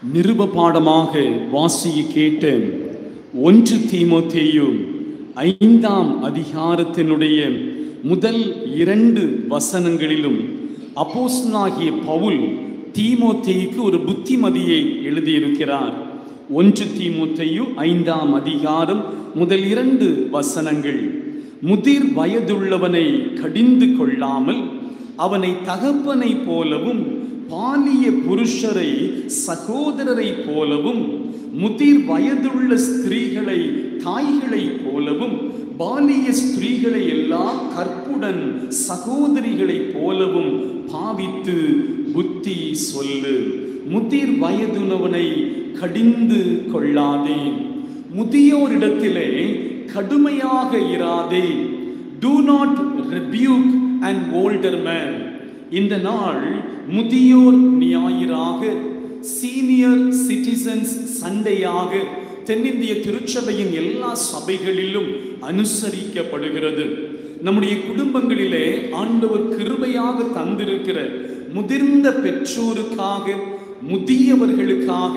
நிருப பாடமாக வாசிய கேட்ட 1 தீமோத்தேயு 5ஆம் அதிகாரத்தினுடைய முதல் 2 வசனங்களிலும் அப்போஸ்தலனாகிய பவுல் தீமோத்தேயுக்கு ஒரு புத்திமதியை எழுதியிருக்கிறார். 1 தீமோத்தேயு 5ஆம் அதிகாரம் முதல் 2 வசனங்கள். முதிர் வயதுள்ளவனை கடிந்து கொள்ளாமல் அவனை தகப்பனை போலவும் பாலிய புருஷரை சகோதரரை போலவும் முதிர் வயதுள்ள ஸ்திரீகளை தாய்களை போலவும் பாலிய ஸ்திரீகளை எல்லாம் கற்புடன் சகோதரிகளை போலவும் பாவித்து புத்தி சொல்லு. முதிர் வயதுனவனை கடிந்து கொள்ளாதே, முதியோரிடத்திலே கடுமையாக இராதே. Do not rebuke an older man. இந்த நாள் முதியோர் ஞாயிறாக, சீனியர் சிட்டிசன்ஸ் சண்டையாக தென்னிந்திய திருச்சபையின் எல்லா சபைகளிலும் அனுசரிக்கப்படுகிறது. நம்முடைய குடும்பங்களிலே ஆண்டவர் கிருபையாக தந்திருக்கிற முதிர்ந்த பெற்றோருக்காக, முதியவர்களுக்காக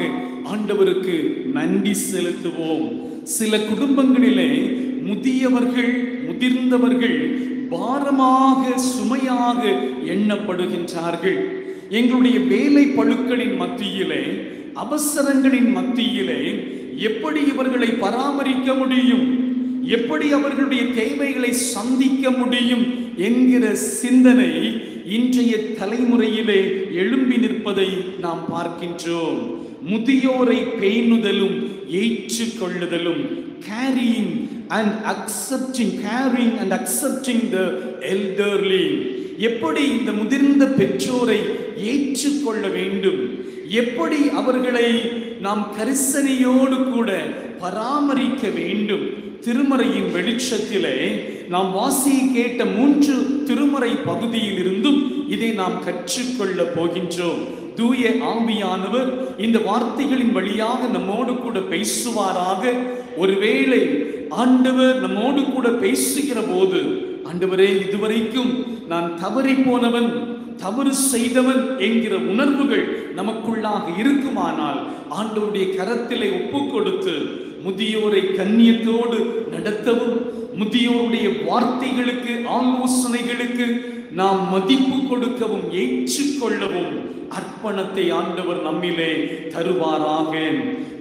ஆண்டவருக்கு நன்றி செலுத்துவோம். சில குடும்பங்களிலே முதியவர்கள், முதிர்ந்தவர்கள் பாரமாக, சுமையாக எண்ணப்படுகின்றார்கள். எங்களுடைய வேலை பளுக்களின் மத்தியிலே, அவசரங்களின் மத்தியிலே எப்படி இவர்களை பராமரிக்க முடியும், எப்படி அவர்களுடைய தேவைகளை சந்திக்க முடியும் என்கிற சிந்தனை இன்றைய தலைமுறையிலே எழும்பி நிற்பதை நாம் பார்க்கின்றோம். முதியோரை பேணுதலும் ஏற்றுக்கொள்ளுதலும், carrying and accepting the elderly. எப்படி இந்த முதிர்ந்த பெற்றோரை ஏற்றுக்கொள்ள வேண்டும், எப்படி அவர்களை நாம் கரிசனையோடு கூட பராமரிக்க வேண்டும். திருமறையின் வெளிச்சத்திலே நாம் வாசி கேட்ட 3 திருமறை பகுதியில் இருந்தும் இதை நாம் கற்றுக்கொள்ள போகின்றோம். தூய ஆவியானவர் இந்த வார்த்தைகளின் வழியாக நம்மோடு கூட பேசுவாராக. ஒருவேளை ஆண்டவர் நம்மோடு கூட பேசுகிற போது, ஆண்டவரே இதுவரைக்கும் நான் தவறி போனவன், தவறு செய்தவன் என்கிற உணர்வுகள் நமக்குள்ளாக இருக்குமானால் ஆண்டவருடைய கரத்திலே ஒப்பு கொடுத்து முதியோரை கண்ணியத்தோடு நடத்தவும், முதியோருடைய வார்த்தைகளுக்கு, ஆலோசனைகளுக்கு நாம் மதிப்பு கொடுக்கவும், ஏற்றுக்கொள்ளவும் அர்ப்பணத்தை ஆண்டவர் நம்மிலே தருவாராக.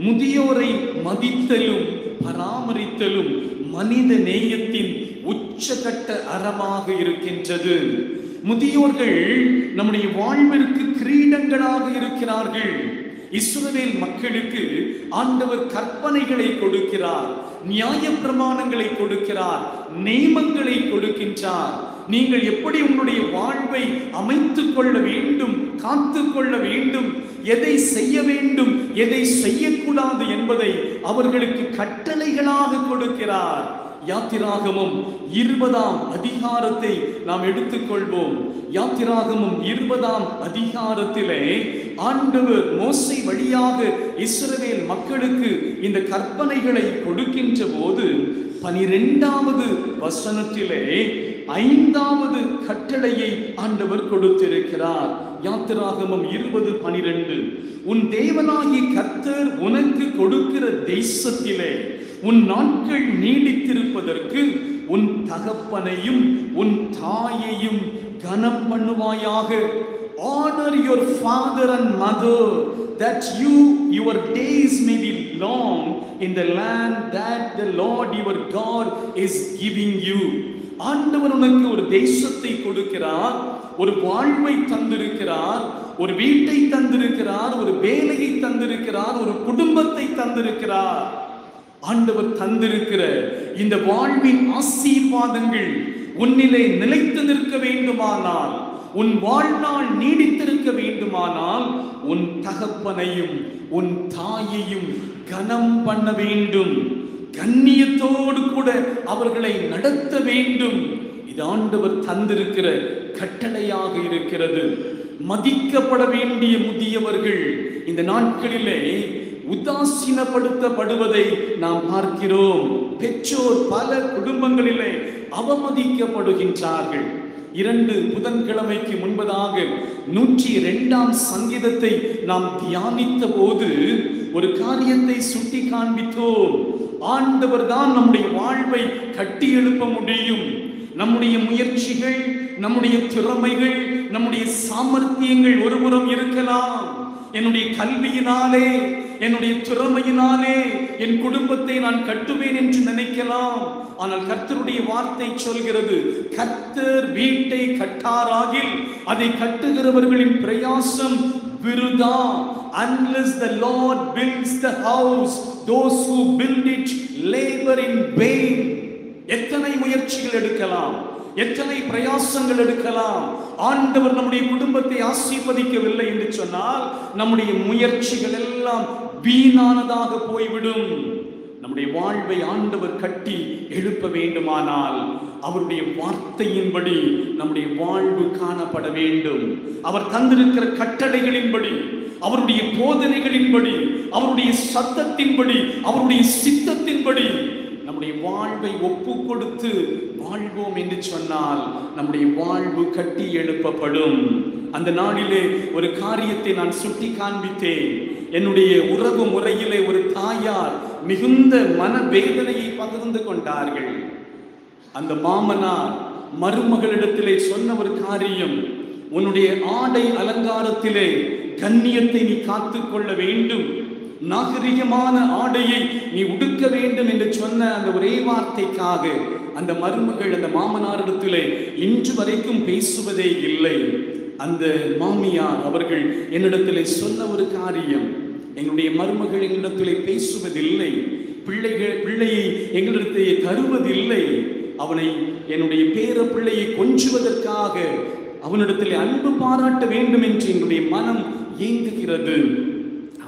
முதியோரை மதித்தலும் பராமரித்தலும் மனித நேயத்தின் உச்சகட்ட அறமாக இருக்கின்றது. முதியோர்கள் நம்முடைய வாழ்விற்கு கிரீடங்களாக இருக்கிறார்கள். இஸ்ரவேல் மக்களுக்கு ஆண்டவர் கற்பனைகளை கொடுக்கிறார், நியாய பிரமாணங்களை கொடுக்கிறார், நியமங்களை கொடுக்கின்றார். நீங்கள் எப்படி உங்களுடைய வாழ்வை அமைத்துக் கொள்ள வேண்டும், காத்து கொள்ள வேண்டும், எதை செய்ய வேண்டும், எதை செய்யக்கூடாது என்பதை அவர்களுக்கு கட்டளைகளாக கொடுக்கிறார். யாத்திராகமம் 20ஆம் அதிகாரத்தை நாம் எடுத்துக்கொள்வோம். யாத்திராகமம் 20ஆம் அதிகாரத்திலே ஆண்டவர் மோசே வழியாக இஸ்ரவேல் மக்களுக்கு இந்த கற்பனைகளை கொடுக்கின்ற போது 12வது வசனத்திலே 5வது கட்டளையை ஆண்டவர் கொடுத்திருக்கிறார். யாத்திராகமம் 20:12, உன் தேவனாகிய கர்த்தர் உனக்கு கொடுக்கிற தேசத்திலே உன் நாட்கள் நீடித்திருப்பதற்கு உன் தகப்பனையும் உன் தாயையும் கனம் பண்ணுவாயாக. Honor your father and mother, that your days may be long in the land that the Lord your God is giving you. ஆண்டவர் உனக்கு ஒரு தேசத்தை கொடுக்கிறார், ஒரு வாழ்வை தந்திருக்கிறார், ஒரு வீட்டை தந்திருக்கிறார், ஒரு வேலையை தந்திருக்கிறார், ஒரு குடும்பத்தை தந்திருக்கிறார். ஆண்டவர் தந்திருக்கிற இந்த வாழ்வின் ஆசீர்வாதங்கள் உன்னிலே நிலைத்து நிற்க வேண்டுமானால், உன் வாழ்நாள் நீடித்திருக்க வேண்டுமானால் உன் தகப்பனையும் உன் தாயையும் கனம் பண்ண வேண்டும், கண்ணியத்தோடு கூட அவர்களை நடத்த வேண்டும். இது ஆண்டவர் தந்திருக்கிற கட்டளையாக இருக்கிறது. மதிக்கப்பட வேண்டிய முதியவர்கள் இந்த நாட்களிலே உதாசீனப்படுத்தப்படுவதை நாம் பார்க்கிறோம். பெற்றோர் பல குடும்பங்களிலே அவமதிக்கப்படுகின்றார்கள். 2 புதன்கிழமைக்கு முன்பதாக 102ஆம் சங்கீதத்தை நாம் தியானித்த போது ஒரு காரியத்தை சுட்டி காண்பித்தோம். ஆண்டவர் தான் நம்முடைய வாழ்வை கட்டி எழுப்ப முடியும். நம்முடைய முயற்சிகள், நம்முடைய திறமைகள், நம்முடைய சாமர்த்தியங்கள் ஒருபுறம் இருக்கலாம். என்னுடைய கல்வியினாலே, என்னுடைய திறமையினாலே என் குடும்பத்தை நான் கட்டுவேன் என்று நினைக்கலாம். ஆனால் கர்த்தருடைய வார்த்தை சொல்கிறது, கர்த்தர் வீட்டை கட்டாராகில் அதை கட்டுகிறவர்களின் பிரயாசம் விருதா. Unless the Lord builds the house, those who build it labor in vain. எத்தனை முயற்சிகள் எடுக்கலாம், எத்தனை பிரயாசங்கள் எடுக்கலாம். ஆண்டவர் நம்முடைய குடும்பத்தை ஆசீர்வதிக்கவில்லை என்று சொன்னால் நம்முடைய முயற்சிகள் எல்லாம் வீணானதாக போய்விடும். நம்முடைய வாழ்வை ஆண்டவர் கட்டி எழுப்ப வேண்டுமானால் அவருடைய வார்த்தையின்படி நம்முடைய வாழ்வு காணப்பட வேண்டும். அவர் தந்திருக்கிற கட்டளைகளின்படி, அவருடைய போதனைகளின்படி, அவருடைய சத்தத்தின்படி, அவருடைய சித்தத்தின்படி நம்முடைய வாழ்வை ஒப்பு கொடுத்து வாழ்வோம் என்று சொன்னால் நம்முடைய வாழ்வு கட்டி எழுப்பப்படும். அந்த நாளிலே ஒரு காரியத்தை நான் சுட்டி காண்பித்தேன். என்னுடைய உறவு முறையிலே ஒரு தாயார் மிகுந்த மனவேதனையை பகிர்ந்து கொண்டார்கள். அந்த மாமனார் மருமகளிடத்திலே சொன்ன ஒரு காரியம், உன்னுடைய ஆடை அலங்காரத்திலே கண்ணியத்தை நீ காத்துக்கொள்ள வேண்டும், நாகரிகமான ஆடையை நீ உடுக்க வேண்டும் என்று சொன்ன அந்த ஒரே வார்த்தைக்காக அந்த மருமகள் அந்த மாமனாரிடத்திலே இன்று வரைக்கும் பேசுவதே இல்லை. அந்த மாமியார் அவர்கள் என்னிடத்திலே சொன்ன ஒரு காரியம், எங்களுடைய மருமகள் எங்களிடத்திலே பேசுவதில்லை, பிள்ளையை எங்களிடத்திலே தருவதில்லை, அவனை என்னுடைய பேர பிள்ளையை கொஞ்சுவதற்காக அவனிடத்திலே அன்பு பாராட்ட வேண்டும் என்று எங்களுடைய மனம் ஏங்குகிறது.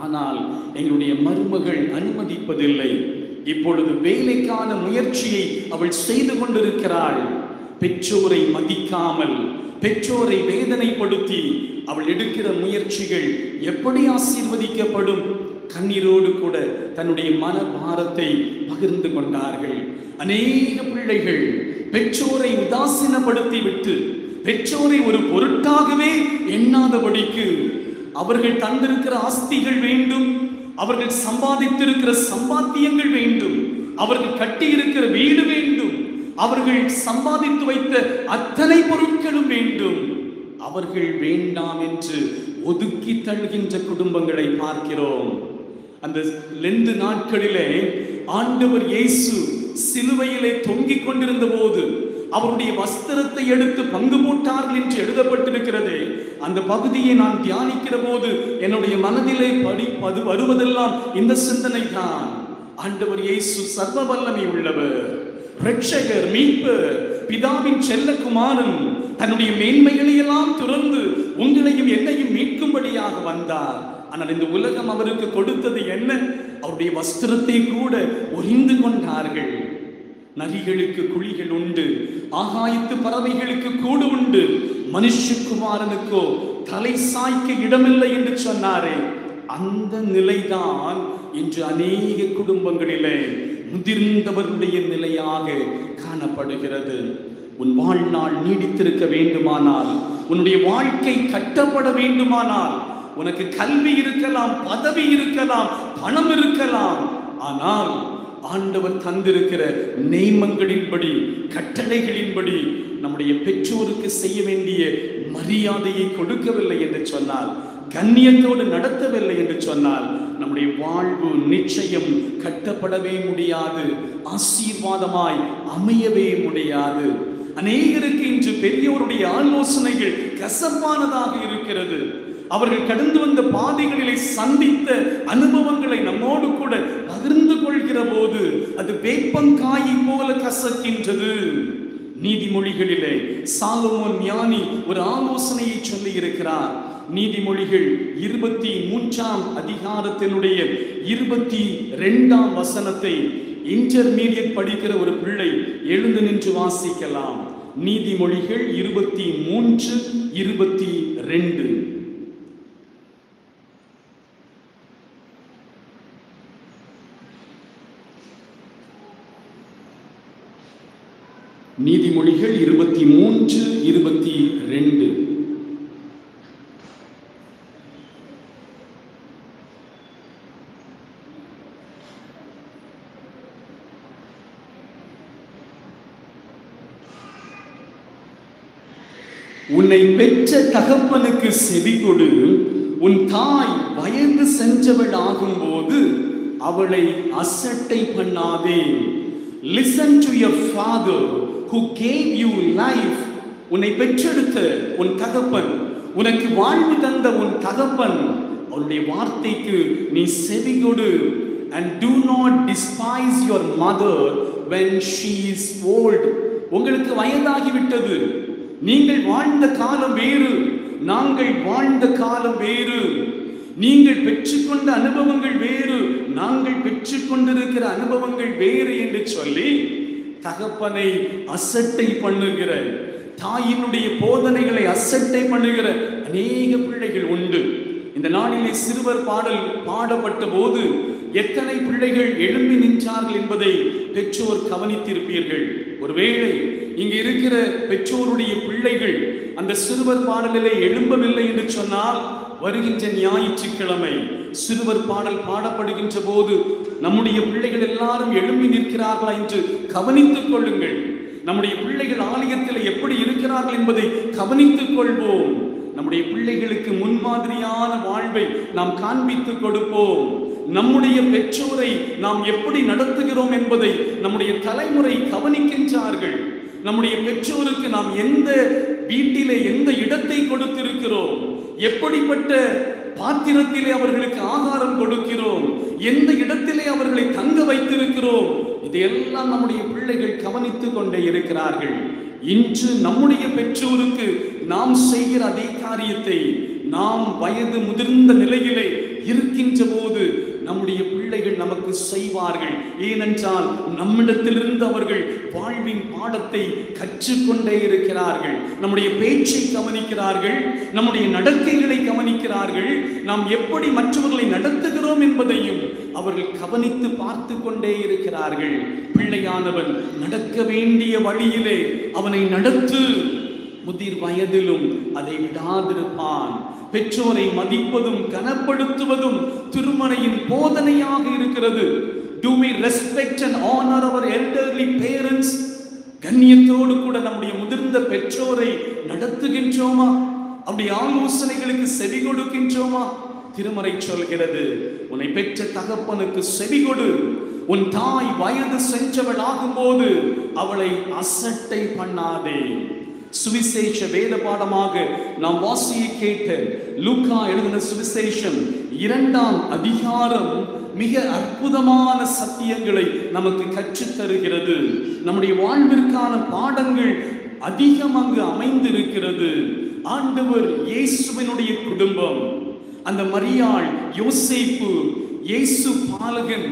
ஆனால் எங்களுடைய மருமகள் அனுமதிப்பதில்லை. இப்பொழுது வேலைக்கான முயற்சியை அவள் செய்து கொண்டிருக்கிறாள். பெற்றோரை மதிக்காமல், பெற்றோரை வேதனைப்படுத்தி அவள் எடுக்கிற முயற்சிகள் எப்படி ஆசீர்வதிக்கப்படும்? கண்ணீரோடு கூட தன்னுடைய மன பாரத்தை பகிர்ந்து கொண்டார்கள். அநேக பிள்ளைகள் பெற்றோரை உதாசீனப்படுத்தி விட்டு, பெற்றோரை ஒரு பொருட்டாகவே எண்ணாதபடிக்கு, அவர்கள் தந்திருக்கிற ஆஸ்திகள் வேண்டும், அவர்கள் சம்பாதித்திருக்கிற சம்பாத்தியங்கள் வேண்டும், அவர்கள் கட்டியிருக்கிற வீடு வேண்டும், அவர்கள் சம்பாதித்து வைத்த அத்தனை பொருட்களும் வேண்டும், அவர்கள் வேண்டாம் என்று ஒதுக்கி தள்ளுகின்ற குடும்பங்களை பார்க்கிறோம். அந்த லெந்து நாட்களிலே ஆண்டவர் இயேசு சிலுவையிலே தொங்கிக் கொண்டிருந்த போது அவருடைய வஸ்திரத்தை எடுத்து பங்கு போட்டார்கள் என்று எழுதப்பட்டிருக்கிறது. அந்த பகுதியை நான் தியானிக்கிற போது என்னுடைய மனதிலே வருவதெல்லாம் இந்த சிந்தனை தான். ஆண்டவர் இயேசு சர்வ வல்லமை உள்ளவர், இரட்சகர், மீட்பர், பிதாவின் செல்லகுமாரன், தன்னுடைய மேன்மைகளை எல்லாம் துறந்து உங்களையும் என்னையும் மீட்கும்படியாக வந்தார். ஆனால் இந்த உலகம் அவருக்கு கொடுத்தது என்ன? அவருடைய வஸ்திரத்தை கூட உரிந்து கொண்டார்கள். நரிகளுக்கு குழிகள் உண்டு, ஆகாயத்து பறவைகளுக்கு கூடு உண்டு, மனுஷகுமாரனுக்கோ தலை சாய்க்க இடமில்லை என்று சொன்னாரே, அந்த நிலைதான் இன்று அநேக குடும்பங்களிலே முதிர்ந்தவருடைய நிலையாக காணப்படுகிறது. உன் வாழ்நாள் நீடித்திருக்க வேண்டுமானால், உன்னுடைய வாழ்க்கை கட்டப்பட வேண்டுமானால், உனக்கு கல்வி இருக்கலாம், பதவி இருக்கலாம், பணம் இருக்கலாம், ஆனால் ஆண்டவர் தந்திருக்கிற நியமங்களின்படி, கட்டளைகளின்படி நம்முடைய பெற்றோருக்கு செய்ய வேண்டிய மரியாதையை கொடுக்கவில்லை என்று சொன்னால், கண்ணியத்தோடு நடத்தவில்லை என்று சொன்னால், நம்முடைய வாழ்வு நிச்சயம் கட்டப்படவே முடியாது, ஆசீர்வாதமாய் அமையவே முடியாது. அநேகருக்கு இன்று பெரியோருடைய ஆலோசனைகள் கசப்பானதாக இருக்கிறது. அவர்கள் கடந்து வந்த பாதைகளிலே சந்தித்த அனுபவங்களை நம்மோடு கூட பகிர்ந்து கொள்கிற போது அது வேப்பங்காயை போல கசக்கின்றது. நீதிமொழிகளிலே சாலமோன் ஞானி ஒரு ஆலோசனையை சொல்லி இருக்கிறார். நீதிமொழிகள் 23ஆம் அதிகாரத்தினுடைய 22ஆம் வசனத்தை இன்டர்மீடியட் படிக்கிற ஒரு பிள்ளை எழுந்து நின்று வாசிக்கலாம். நீதிமொழிகள் 23:22. நீதிமொழிகள் 23:22. உன்னை பெற்ற தகப்பனுக்கு செவி கொடு, உன் தாய் வயது சென்றவள் ஆகும்போது அவளை அசட்டை பண்ணாதே. Listen to your father who gave you life. உன்னை பெற்றெடுத்த உன் தகப்பன், உனக்கு வாழ்வு தந்த உன் தகப்பன், அவருடைய வார்த்தைக்கு நீ செவி கொடு. And do not despise your mother when she is old. உங்களுக்கு வயதாகிவிட்டது, நீங்கள் வாழ்ந்த காலம் வேறு, நாங்கள் வாழ்ந்த காலம் வேறு, நீங்கள் பெற்றுக்கொண்ட அனுபவங்கள் வேறு, நாங்கள் பெற்றுக்கொண்டிருக்கிற அனுபவங்கள் வேறு என்று சொல்லி தகப்பனை அசட்டை பண்ணுகிற, தாயினுடைய போதனைகளை அசட்டை பண்ணுகிற அநேக பிள்ளைகள் உண்டு. இந்த நாளிலே சிறுவர் பாடல் பாடப்பட்ட போது எத்தனை பிள்ளைகள் எழும்பி நின்றார்கள் என்பதை பெற்றோர் கவனித்திருப்பீர்கள். ஒருவேளை இங்கு இருக்கிற பெற்றோருடைய பிள்ளைகள் அந்த சிறுவர் பாடலிலே எழும்பவில்லை என்று சொன்னால், வருகின்ற ஞாயிற்றுக்கிழமை சிறுவர் பாடல் பாடப்படுகின்ற போது நம்முடைய பிள்ளைகள் எல்லாரும் எழும்பி நிற்கிறார்களா என்று கவனித்துக் கொள்ளுங்கள். நம்முடைய பிள்ளைகள் ஆலயத்தில் எப்படி இருக்கிறார்கள் என்பதை கவனித்துக் கொள்வோம். நம்முடைய பிள்ளைகளுக்கு முன்மாதிரியான வாழ்வை நாம் காண்பித்துக் கொடுப்போம். நம்முடைய பெற்றோரை நாம் எப்படி நடத்துகிறோம் என்பதை நம்முடைய தலைமுறை கவனிக்கின்றார்கள். நம்முடைய பெற்றோருக்கு நாம் எந்த வீட்டிலே எந்த இடத்தை கொடுத்திருக்கிறோம், எப்படிப்பட்ட பாத்திரத்திலே அவர்களுக்கு ஆகாரம் கொடுக்கிறோம், எந்த இடத்திலே அவர்களை தங்க வைத்திருக்கிறோம், இதையெல்லாம் நம்முடைய பிள்ளைகள் கவனித்துக் கொண்டே இருக்கிறார்கள். இன்று நம்முடைய பெற்றோருக்கு நாம் செய்கிற அதே காரியத்தை நாம் வயது முதிர்ந்த நிலையிலே இருக்கின்ற போது நம்முடைய பிள்ளைகள் நமக்கு செய்வார்கள். ஏனென்றால் நம்மிடத்திலிருந்து அவர்கள் வாழ்வின் பாடத்தை கற்றுக்கொண்டே இருக்கிறார்கள். நம்முடைய பேச்சை கவனிக்கிறார்கள், நம்முடைய நடக்கைகளை கவனிக்கிறார்கள், நாம் எப்படி மற்றவர்களை நடத்துகிறோம் என்பதையும் அவர்கள் கவனித்து பார்த்து கொண்டே இருக்கிறார்கள். பிள்ளையானவன் நடக்க வேண்டிய வழியிலே அவனை நடத்து, முதிர் வயதிலும் அதை விடாதிருப்பான். பெற்றோரை மதிப்பதும் கனப்படுத்துவதும் திருமறையின் போதனையாக இருக்கிறது. Do we respect and honor our elderly parents? கண்ணியத்தோடு கூட நம்முடைய முதிர்ந்த பெற்றோரை நடத்துகின்றோமா? அப்படி ஆலோசனைகளுக்கு செவி கொடுக்கின்றோமா? திருமறை சொல்கிறது, உன்னை பெற்ற தகப்பனுக்கு செவி கொடு, உன் தாய் வயது சென்றவள் ஆகும்போது அவளை அசட்டை பண்ணாதே. சுவிசேஷ வேத பாடமாக நாம் வாசியை கேட்ட லூக்கா எழுதின சுவிசேஷம் 2ஆம் அதிகாரம் மிக அற்புதமான சத்தியங்களை நமக்கு கற்றுத் தருகிறது. நம்முடைய வாழ்விற்கான பாடங்கள் அதிகம் அங்கு அமைந்திருக்கிறது. ஆண்டவர் இயேசுவினுடைய குடும்பம், அந்த மரியாள், யோசேப்பு, இயேசு பாலகன்,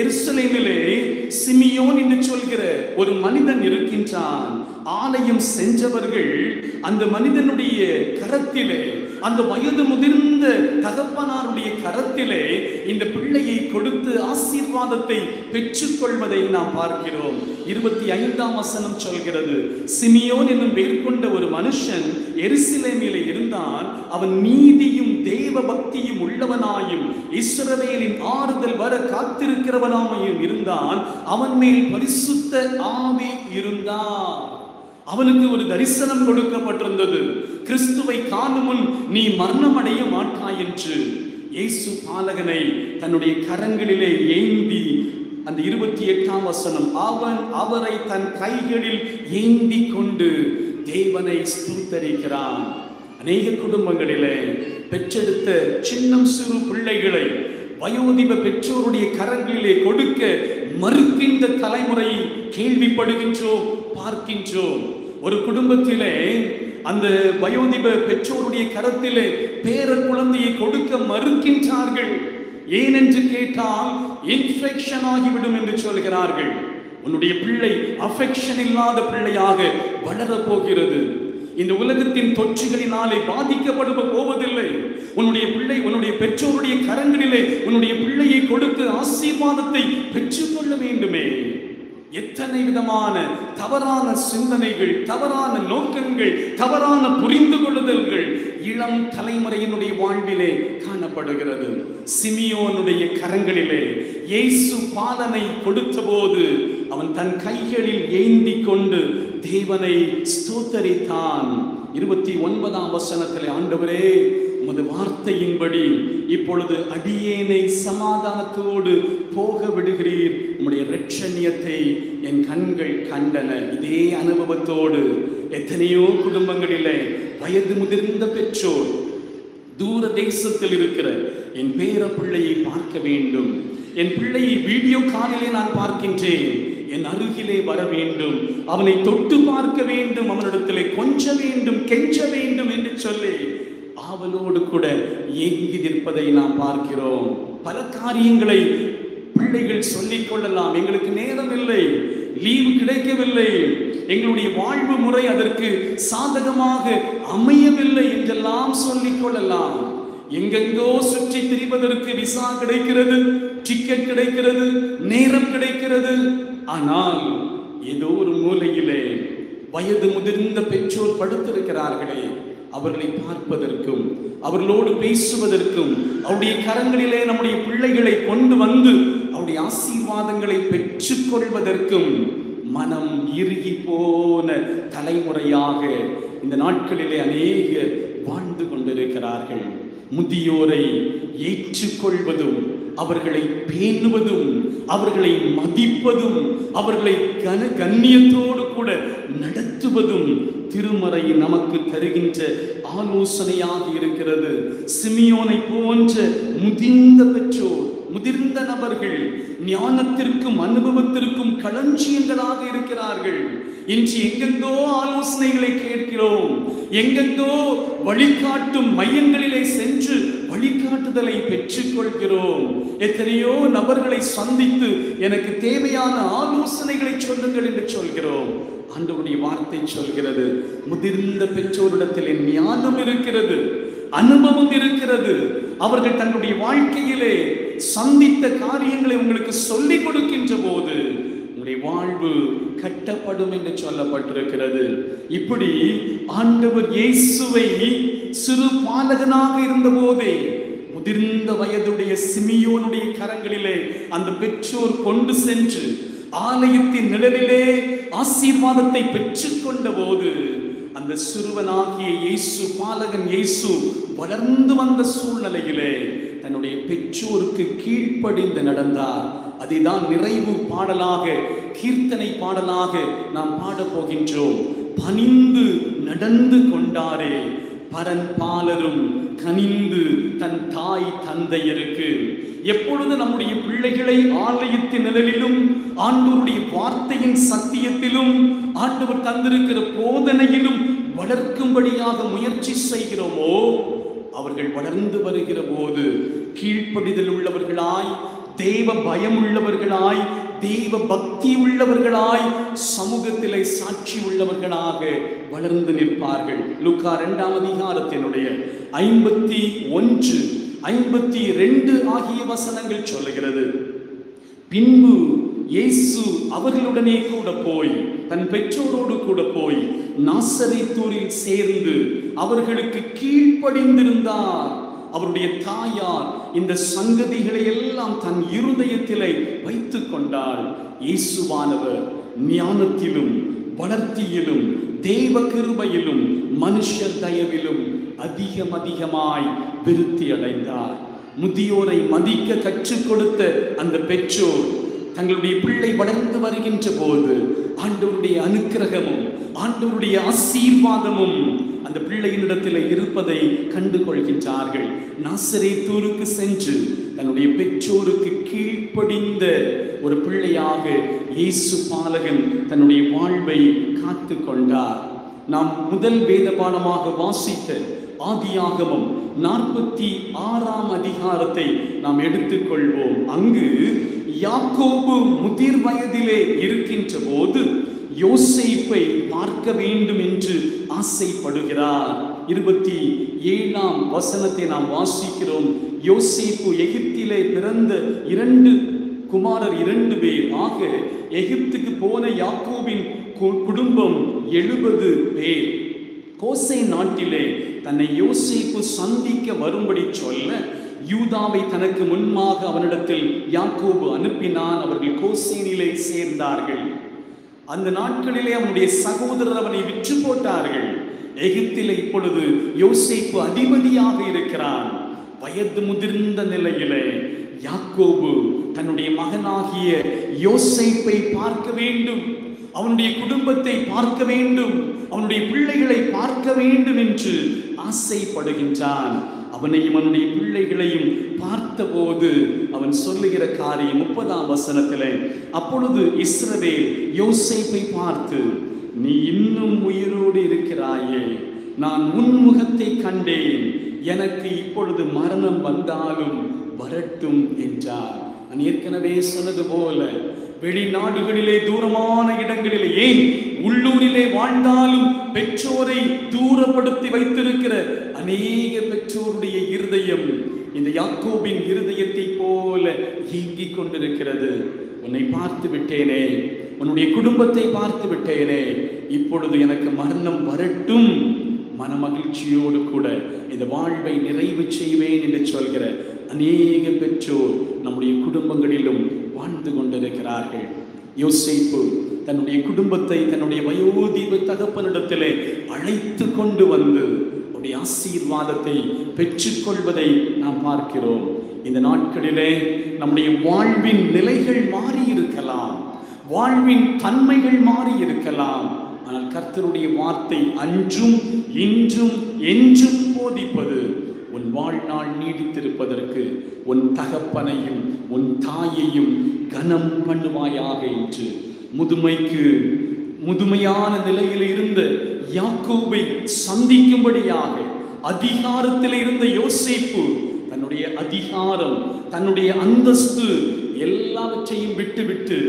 எருசலேமிலே சிமியோன் என்று சொல்கிற ஒரு மனிதன் இருக்கின்றான். ஆலயம் சென்றவர்கள் அந்த மனிதனுடைய கரத்திலே, அந்த வயது முதிர்ந்த தகப்பனாருடைய கரத்திலே இந்த பிள்ளையை கொடுத்து ஆசீர்வாதத்தை பெற்றுக் கொள்வதை நாம் பார்க்கிறோம். 25ஆம் வசனம் சொல்கிறது, சிமியோன் என்னும் பெயர் கொண்ட ஒரு மனுஷன் எருசலேமிலே இருந்தான். அவன் நீதியும் தேவ பக்தியும் உள்ளவனாயும் இஸ்ரவேலின் ஆறுதல் வர காத்திருக்கிறவனாயும் இருந்தான். அவன் மேல் பரிசுத்த ஆவி இருந்தான். அவனுக்கு ஒரு தரிசனம் கொடுக்கப்பட்டிருந்தது. கிறிஸ்துவை காணும் முன் நீ மரணம் அடைய மாட்டாய் என்று. இயேசு பாலகனை தன்னுடைய கரங்களிலே ஏந்தி, அந்த 28ஆம் வசனம், அவன் அவரை தன் கைகளில் ஏந்தி கொண்டு தேவனை ஸ்தோத்தரிக்கிறான். அநேக குடும்பங்களிலே பெற்றெடுத்த சின்னம் சிறு பிள்ளைகளை வயோதிப பெற்றோருடைய கரங்களிலே கொடுக்க மறுக்கின்ற தலைமுறையை கேள்விப்படுகின்றோம், பார்க்கின்றோம். ஒரு குடும்பத்திலே அந்த வயோதிப பெற்றோருடைய கரத்திலே பேர குழந்தையை கொடுக்க மறுக்கின்றார்கள். ஏனென்று கேட்டால் இன்ஃபெக்ஷன் ஆகிவிடும் என்று சொல்கிறார்கள். உன்னுடைய பிள்ளை அஃபெக்ஷன் இல்லாத பிள்ளையாக வளரப் போகிறது. இந்த உலகத்தின் தொற்றுகளினாலே பாதிக்கப்படுவ போவதில்லை. உன்னுடைய பிள்ளை உன்னுடைய பெற்றோருடைய கரங்களிலே உன்னுடைய பிள்ளையை கொடுத்து ஆசீர்வாதத்தை பெற்றுக்கொள்ள வேண்டுமே. எத்தனை விதமான தவறான சிந்தனைகள், தவறான நோக்கங்கள், தவறான புரிந்து கொள்ளுதல்கள் இளம் தலைமுறையினுடைய வாழ்விலே காணப்படுகிறது. சிமியோனுடைய கரங்களிலே இயேசு பாலனை கொடுத்த போது அவன் தன் கைகளில் ஏந்தி கொண்டு தேவனை ஸ்தோத்தரித்தான். 29ஆம் வசனத்திலே, ஆண்டவரே உமது வார்த்தையின்படி இப்பொழுது அடியேனை சமாதானத்தோடு போக விடுகிறீர், உம்முடைய இரட்சணியத்தை என் கண்கள் கண்டன. இதே அனுபவத்தோடு எத்தனையோ குடும்பங்களிலே வயது முதிர்ந்த பெற்றோர் தூர தேசத்தில் இருக்கிற என் பேர பிள்ளையை பார்க்க வேண்டும், என் பிள்ளையை வீடியோ காலிலே நான் பார்க்கின்றேன், என் அருகிலே வர வேண்டும், அவனை தொட்டு பார்க்க வேண்டும், அவனிடத்திலே கொஞ்ச வேண்டும், கெஞ்ச வேண்டும் என்று சொல்லி ஆவலோடு கூட ஏங்கி நிற்பதை நாம் பார்க்கிறோம். பல காரியங்களை பிள்ளைகள் சொல்லிக் கொள்ளலாம், எங்களுக்கு நேரம் இல்லை, லீவு கிடைக்கவில்லை, எங்களுடைய வாழ்வு முறை அதற்கு சாதகமாக அமையவில்லை என்றெல்லாம் சொல்லிக் கொள்ளலாம். எங்கெங்கோ சுற்றி திரிவதற்கு விசா கிடைக்கிறது, டிக்கெட் கிடைக்கிறது, நேரம் கிடைக்கிறது. ஆனால் ஏதோ ஒரு மூலையிலே வயது முதிர்ந்த பெற்றோர் படுத்திருக்கிறார்களே, அவர்களை பார்ப்பதற்கும் அவர்களோடு பேசுவதற்கும் அவருடைய கரங்களிலே நம்முடைய பிள்ளைகளை கொண்டு வந்து அவருடைய ஆசீர்வாதங்களை பெற்றுக் கொள்வதற்கும் மனம் இறுகி போன தலைமுறையாக இந்த நாட்களிலே அநேகர் வாழ்ந்து கொண்டிருக்கிறார்கள். முதியோரை ஏற்றுக்கொள்வதும், அவர்களை பேணுவதும், அவர்களை மதிப்பதும், அவர்களை கண்ணியத்தோடு கூட நடத்துவதும் திருமறை நமக்கு தருகின்ற ஆலோசனையாக இருக்கிறது. சிமியோனை போன்ற முதிர்ந்த பெற்றோர், முதிர்ந்த நபர்கள் ஞானத்திற்கும் அனுபவத்திற்கும் களஞ்சியங்களாக இருக்கிறார்கள். இன்று எங்கெங்கோ ஆலோசனைகளை கேட்கிறோம், எங்கெங்கோ வழிகாட்டும் மையங்களிலே சென்று வழிகாட்டுதலை பெற்றுக் கொள்கிறோம். எத்தனையோ நபர்களை சந்தித்து எனக்கு தேவையான ஆலோசனைகளை சொல்லுங்கள் என்று சொல்கிறோம். ஆண்டவருடைய வார்த்தை சொல்கிறது, முதிர்ந்த பெற்றோரிடத்தில் ஞானம் இருக்கிறது, அனுபவம் இருக்கிறது. அவர்கள் தன்னுடைய வாழ்க்கையிலே சந்தித்த காரியங்களை உங்களுக்கு சொல்லிக் கொடுக்கின்ற போது உங்களுடைய வாழ்வு கட்டப்படும் என்று சொல்லப்பட்டிருக்கிறது. இப்படி ஆண்டவர் இயேசுவை சிறு பாலகனாக இருந்த போதே முதிர்ந்த வயதுடைய சிமியோனுடைய கரங்களிலே அந்த பெற்றோர் கொண்டு சென்று ஆலயத்தின் நிழலிலே ஆசீர்வாதத்தை பெற்றுக் கொண்ட போது அந்த சிறுவனாகிய இயேசு, பாலகன் இயேசு வளர்ந்து வந்த சூழ்நிலையிலே தன்னுடைய பெற்றோருக்கு கீழ்ப்படிந்து நடந்தார். அதைதான் நிறைவு பாடலாக, கீர்த்தனை பாடலாக நாம் பாடப் போகின்றோம். பணிந்து நடந்து கொண்டாரே பரன் பாலரும் கனிந்து தன் தாய் தந்தையருக்கு. எப்பொழுது நம்முடைய பிள்ளைகளை ஆலயத்தின் நிழலிலும் ஆண்டவருடைய வார்த்தையின் சத்தியத்திலும் ஆண்டவர் தந்திருக்கிற போதனையிலும் வளர்க்கும்படியாக முயற்சி செய்கிறோமோ, அவர்கள் வளர்ந்து வருகிற போது கீழ்ப்படிதல் உள்ளவர்களாய், தெய்வ பயம் உள்ளவர்களாய், தெய்வ பக்தி உள்ளவர்களாய், சமூகத்திலே சாட்சி உள்ளவர்களாக வளர்ந்து நிற்பார்கள். லூக்கா 2ஆம் அதிகாரத்தினுடைய 51, 52 ஆகிய வசனங்கள் சொல்லுகிறது. பின்பு இயேசு அவர்களுடனே கூட போய், தன் பெற்றோரோடு கூட போய் நாசரேத்தூரில் சேர்ந்து அவர்களுக்கு கீழ்ப்படிந்திருந்தார். அவருடைய தாயார் இந்த சங்கதிகளை எல்லாம் தன் இருதயத்திலே வைத்துக் கொண்டாள். இயேசுவானவர் ஞானத்திலும் வளர்த்தியிலும் தேவ கிருபையிலும் மனுஷ தயவிலும் அதிகமாய் விருத்தி அடைந்தார். முதியோரை மதிக்க கற்றுக் கொடுத்த அந்த பெற்றோர் தங்களுடைய பிள்ளை வளர்ந்து வருகின்ற போது ஆண்டவருடைய அனுக்கிரகமும் ஆண்டவருடைய ஆசீர்வாதமும் அந்த பிள்ளையினிடத்தில் இருப்பதை கண்டு கொள்கின்றார்கள். நாசரேத்தூருக்கு சென்று தன்னுடைய பெற்றோருக்கு கீழ்ப்படிந்த ஒரு பிள்ளையாக இயேசு பாலகன் தன்னுடைய வாழ்வை காத்து கொண்டார். நாம் முதல் வேத பாடமாக வாசித்த ஆதியாகமம் 46ஆம் அதிகாரத்தை நாம் எடுத்துக்கொள்வோம். அங்கு யாக்கோபு முதிர் வயதிலே இருக்கின்ற போது யோசேப்பை பார்க்க வேண்டும் என்று ஆசைப்படுகிறார். 27ஆம் வசனத்தை நாம் வாசிக்கிறோம். யோசேப்பு எகிப்திலே பிறந்த 2 குமாரர் 2 பேர். ஆக எகிப்துக்கு போன யாக்கோபின் குடும்பம் 70 பேர். கோசேன் நாட்டிலே தன்னை யோசேப்பு சந்திக்க வரும்படி சொல்ல யூதாவை தனக்கு முன்பாக அவனிடத்தில் யாக்கோபு அனுப்பினான். அவர்கள் கோசேனிலே சேர்ந்தார்கள். அந்த நாட்களிலே அவனுடைய சகோதரர் அவனை விற்று போட்டார்கள். எகிப்திலே இப்பொழுது யோசேப்பு அதிபதியாக இருக்கிறான். வயது முதிர்ந்த நிலையிலே யாக்கோபு தன்னுடைய மகனாகிய யோசேப்பை பார்க்க வேண்டும், அவனுடைய குடும்பத்தை பார்க்க வேண்டும், அவனுடைய பிள்ளைகளை பார்க்க வேண்டும் என்று ஆசைப்படுகின்றான். அவனையும் அவனுடைய பிள்ளைகளையும் பார்த்தபோது அவன் சொல்லுகிற காரியம் 30ஆம் வசனத்திலே, அப்பொழுது இஸ்ரவேல் யோசேப்பை பார்த்து, நீ இன்னும் உயிரோடு இருக்கிறாயே, நான் உன் முகத்தை கண்டேன், எனக்கு இப்பொழுது மரணம் வந்தாலும் வரட்டும் என்றார். நான் ஏற்கனவே சொன்னது போல வெளிநாடுகளிலே, தூரமான இடங்களிலே, ஏன் உள்ளூரிலே வாழ்ந்தாலும் பெற்றோரை தூரப்படுத்தி வைத்திருக்கிற அநேக பெற்றோருடைய இருதயம் இந்த யாக்கோபின் இருதயத்தை போல ஏங்கிக் கொண்டிருக்கிறது. உன்னை பார்த்து விட்டேனே, உன்னுடைய குடும்பத்தை பார்த்து விட்டேனே, இப்பொழுது எனக்கு மரணம் வரட்டும், மனமகிழ்ச்சியோடு கூட இந்த வாழ்வை நிறைவு செய்வேன் என்று சொல்கிற அநேக பெற்றோர் நம்முடைய குடும்பங்களிலும் வாழ்ந்து கொண்டிருக்கிறார்கள். யோசேப்பு தன்னுடைய குடும்பத்தை தன்னுடைய வயோதிப தகப்பனிடத்திலே அழைத்து கொண்டு வந்து அவருடைய ஆசீர்வாதத்தை பெற்றுக்கொள்வதை நாம் பார்க்கிறோம். இந்த நாட்களிலே நம்முடைய வாழ்வின் நிலைகள் மாறி இருக்கலாம், வாழ்வின் தன்மைகள் மாறி இருக்கலாம். ஆனால் கர்த்தருடைய வார்த்தை அன்றும் இன்றும் என்றும் போதிப்பது, உன் வாழ்நாள் நீடித்திருப்பதற்கு உன் தகப்பனையும் உன் தாயையும் கனம் பண்ணுவாயாக என்று. முதுமையான நிலையில் இருந்த யாக்கோபை சந்திக்கும்படியாக அதிகாரத்தில் இருந்த யோசேப்பு தன்னுடைய அதிகாரம், தன்னுடைய அந்தஸ்து எல்லாவற்றையும் விட்டுவிட்டு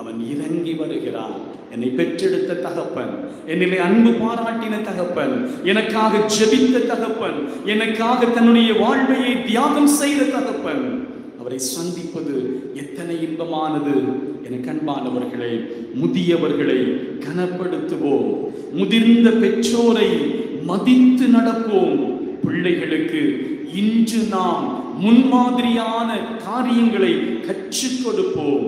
அவன் இறங்கி வருகிறான். என்னை பெற்றெடுத்த தகப்பன், என்னிலே அன்பு பாராட்டின தகப்பன், எனக்காக ஜெபித்த தகப்பன், எனக்காக தன்னுடைய வாழ்வையை தியாகம் செய்த தகப்பன், அவரை சந்திப்பது எத்தனை இன்பமானது. எனக்கு அன்பானவர்களே, முதியவர்களை கனப்படுத்துவோம், முதிர்ந்த பெற்றோரை மதித்து நடப்போம். பிள்ளைகளுக்கு இன்று நாம் முன்மாதிரியான காரியங்களை கற்றுக் கொடுப்போம்.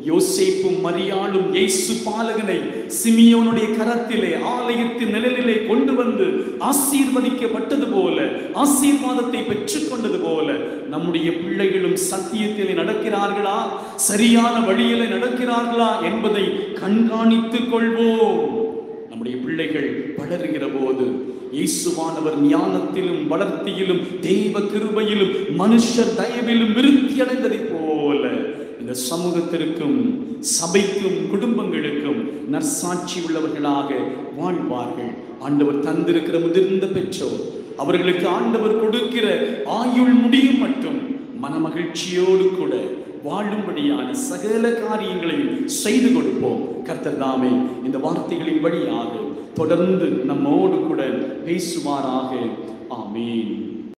யோசேப்பும் மரியாளும் இயேசு பாலகனை சிமியோனுடைய கரத்திலே ஆலயத்தின் நிழலிலே கொண்டு வந்து ஆசீர்வதிக்கப்பட்டது போல, ஆசீர்வாதத்தை பெற்றுக் கொண்டது போல நம்முடைய பிள்ளைகளும் சத்தியத்திலே நடக்கிறார்களா, சரியான வழியிலே நடக்கிறார்களா என்பதை கண்காணித்துக் கொள்வோம். நம்முடைய பிள்ளைகள் வளருகிற போது இயேசுவானவர் ஞானத்திலும் வளர்த்தியிலும் தெய்வ கிருபையிலும் மனுஷர் தயவிலும் விருத்தி அடைந்ததை போல இந்த சமூகத்திற்கும் சபைக்கும் குடும்பங்களுக்கும் நற்சாட்சி உள்ளவர்களாக வாழ்வார்கள். ஆண்டவர் தந்திருக்கிற முதிர்ந்த பெற்றோர், அவர்களுக்கு ஆண்டவர் கொடுக்கிற ஆயுள் முடியும் மட்டும் மனமகிழ்ச்சியோடு கூட வாழும்படியான சகல காரியங்களையும் செய்து கொடுப்போம். கர்த்தர் தாமே இந்த வார்த்தைகளின் வழியாக தொடர்ந்து நம்மோடு கூட பேசுவாராக. ஆமீன்.